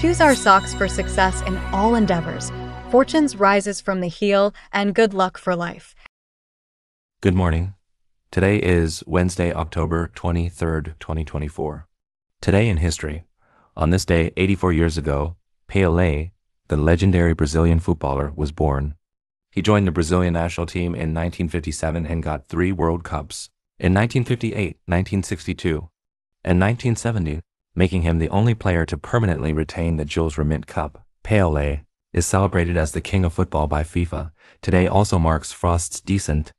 choose our socks for success in all endeavors. Fortunes rises from the heel, and good luck for life. Good morning. Today is Wednesday, October 23rd, 2024. Today in history. On this day, 84 years ago, Pelé, the legendary Brazilian footballer, was born. He joined the Brazilian national team in 1957 and got 3 World Cups in 1958, 1962, and 1970, making him the only player to permanently retain the Jules Rimet Cup. Pelé is celebrated as the king of football by FIFA. Today also marks Frost's descent,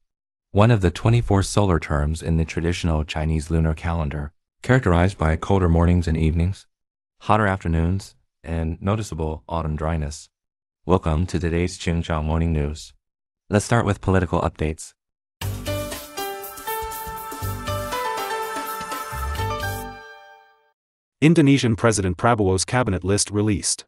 one of the 24 solar terms in the traditional Chinese lunar calendar, characterized by colder mornings and evenings, hotter afternoons, and noticeable autumn dryness. Welcome to today's Qingchao Morning News. Let's start with political updates. Indonesian President Prabowo's cabinet list released.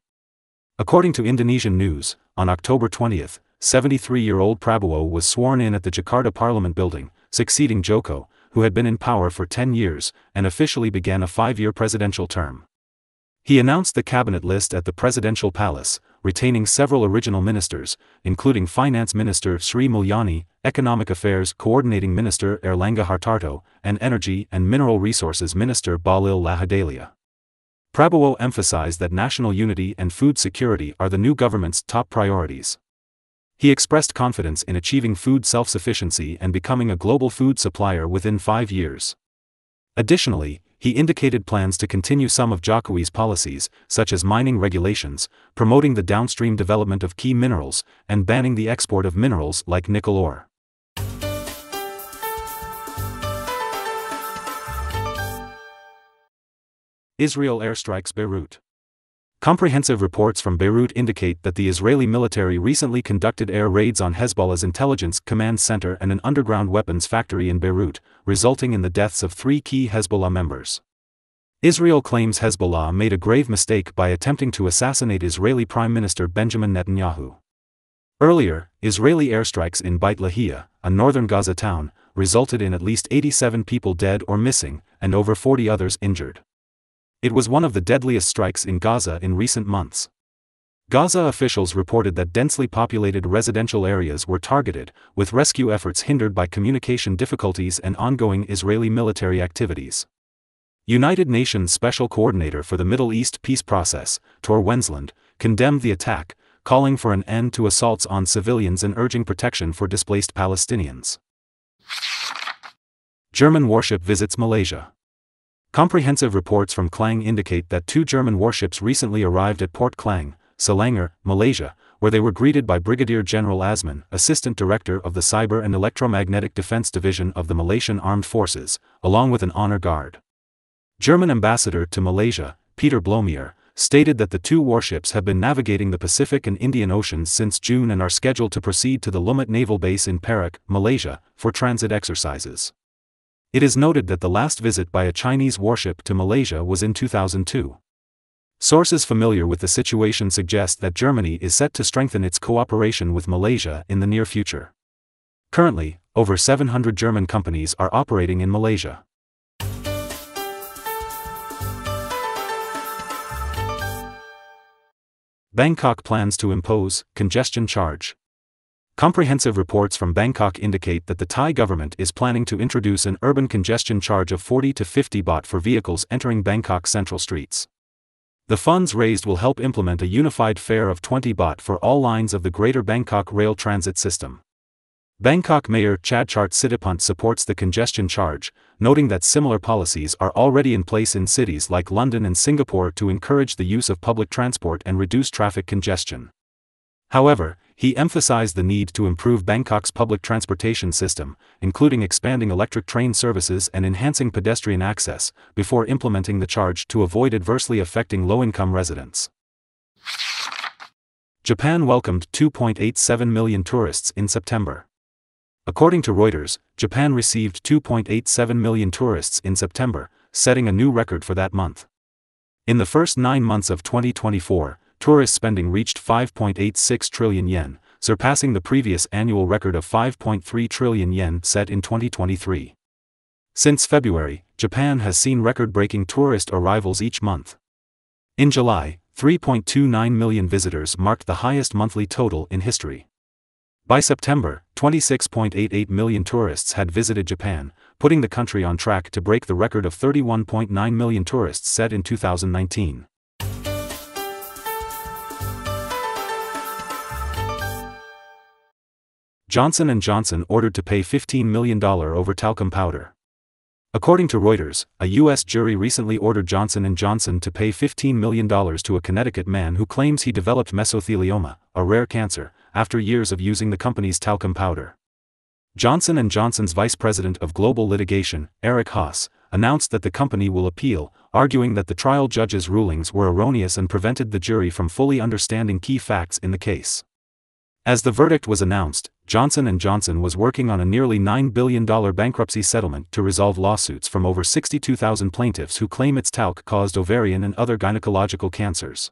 According to Indonesian News, on October 20th, 73-year-old Prabowo was sworn in at the Jakarta Parliament building, succeeding Joko, who had been in power for 10 years, and officially began a 5-year presidential term. He announced the cabinet list at the presidential palace, retaining several original ministers, including Finance Minister Sri Mulyani, Economic Affairs Coordinating Minister Erlangga Hartarto, and Energy and Mineral Resources Minister Bahlil Lahadalia. Prabowo emphasized that national unity and food security are the new government's top priorities. He expressed confidence in achieving food self-sufficiency and becoming a global food supplier within 5 years. Additionally, he indicated plans to continue some of Jokowi's policies, such as mining regulations, promoting the downstream development of key minerals, and banning the export of minerals like nickel ore. Israel airstrikes Beirut. Comprehensive reports from Beirut indicate that the Israeli military recently conducted air raids on Hezbollah's intelligence command center and an underground weapons factory in Beirut, resulting in the deaths of 3 key Hezbollah members. Israel claims Hezbollah made a grave mistake by attempting to assassinate Israeli Prime Minister Benjamin Netanyahu. Earlier, Israeli airstrikes in Beit Lahia, a northern Gaza town, resulted in at least 87 people dead or missing, and over 40 others injured. It was one of the deadliest strikes in Gaza in recent months. Gaza officials reported that densely populated residential areas were targeted, with rescue efforts hindered by communication difficulties and ongoing Israeli military activities. United Nations Special Coordinator for the Middle East Peace Process, Tor Wensland, condemned the attack, calling for an end to assaults on civilians and urging protection for displaced Palestinians. German warship visits Malaysia. Comprehensive reports from Klang indicate that 2 German warships recently arrived at Port Klang, Selangor, Malaysia, where they were greeted by Brigadier General Azman, Assistant Director of the Cyber and Electromagnetic Defense Division of the Malaysian Armed Forces, along with an honor guard. German Ambassador to Malaysia, Peter Blomier, stated that the 2 warships have been navigating the Pacific and Indian Oceans since June and are scheduled to proceed to the Lumut Naval Base in Perak, Malaysia, for transit exercises. It is noted that the last visit by a Chinese warship to Malaysia was in 2002. Sources familiar with the situation suggest that Germany is set to strengthen its cooperation with Malaysia in the near future. Currently, over 700 German companies are operating in Malaysia. Bangkok plans to impose congestion charge. Comprehensive reports from Bangkok indicate that the Thai government is planning to introduce an urban congestion charge of 40 to 50 baht for vehicles entering Bangkok central streets. The funds raised will help implement a unified fare of 20 baht for all lines of the Greater Bangkok Rail Transit System. Bangkok Mayor Chadchart Sitapant supports the congestion charge, noting that similar policies are already in place in cities like London and Singapore to encourage the use of public transport and reduce traffic congestion. However, he emphasized the need to improve Bangkok's public transportation system, including expanding electric train services and enhancing pedestrian access, before implementing the charge to avoid adversely affecting low-income residents. Japan welcomed 2.87 million tourists in September. According to Reuters, Japan received 2.87 million tourists in September, setting a new record for that month. In the first 9 months of 2024, tourist spending reached 5.86 trillion yen, surpassing the previous annual record of 5.3 trillion yen set in 2023. Since February, Japan has seen record-breaking tourist arrivals each month. In July, 3.29 million visitors marked the highest monthly total in history. By September, 26.88 million tourists had visited Japan, putting the country on track to break the record of 31.9 million tourists set in 2019. Johnson & Johnson ordered to pay $15 million over talcum powder. According to Reuters, a U.S. jury recently ordered Johnson & Johnson to pay $15 million to a Connecticut man who claims he developed mesothelioma, a rare cancer, after years of using the company's talcum powder. Johnson & Johnson's vice president of global litigation, Eric Haas, announced that the company will appeal, arguing that the trial judge's rulings were erroneous and prevented the jury from fully understanding key facts in the case. As the verdict was announced, Johnson & Johnson was working on a nearly $9 billion bankruptcy settlement to resolve lawsuits from over 62,000 plaintiffs who claim its talc caused ovarian and other gynecological cancers.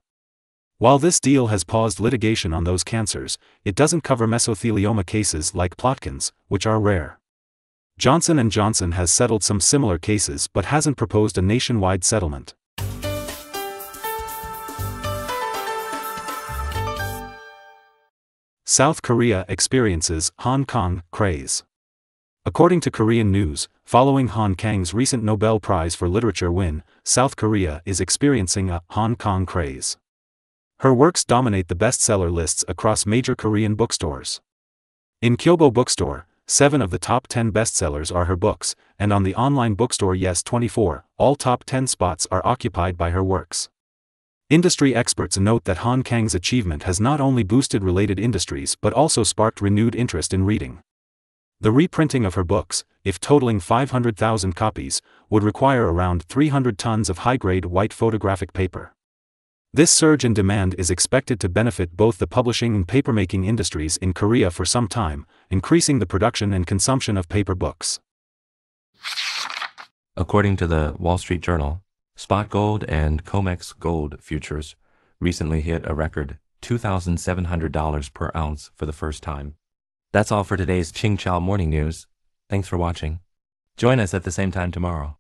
While this deal has paused litigation on those cancers, it doesn't cover mesothelioma cases like Plotkin's, which are rare. Johnson & Johnson has settled some similar cases but hasn't proposed a nationwide settlement. South Korea experiences Hong Kong craze. According to Korean news, following Han Kang's recent Nobel Prize for Literature win, South Korea is experiencing a Hong Kong craze. Her works dominate the bestseller lists across major Korean bookstores. In Kyobo Bookstore, 7 of the top 10 bestsellers are her books, and on the online bookstore Yes24, all top 10 spots are occupied by her works. Industry experts note that Han Kang's achievement has not only boosted related industries but also sparked renewed interest in reading. The reprinting of her books, if totaling 500,000 copies, would require around 300 tons of high-grade white photographic paper. This surge in demand is expected to benefit both the publishing and papermaking industries in Korea for some time, increasing the production and consumption of paper books. According to the Wall Street Journal, spot gold and COMEX gold futures recently hit a record $2,700 per ounce for the first time. That's all for today's Ching Chow Morning News. Thanks for watching. Join us at the same time tomorrow.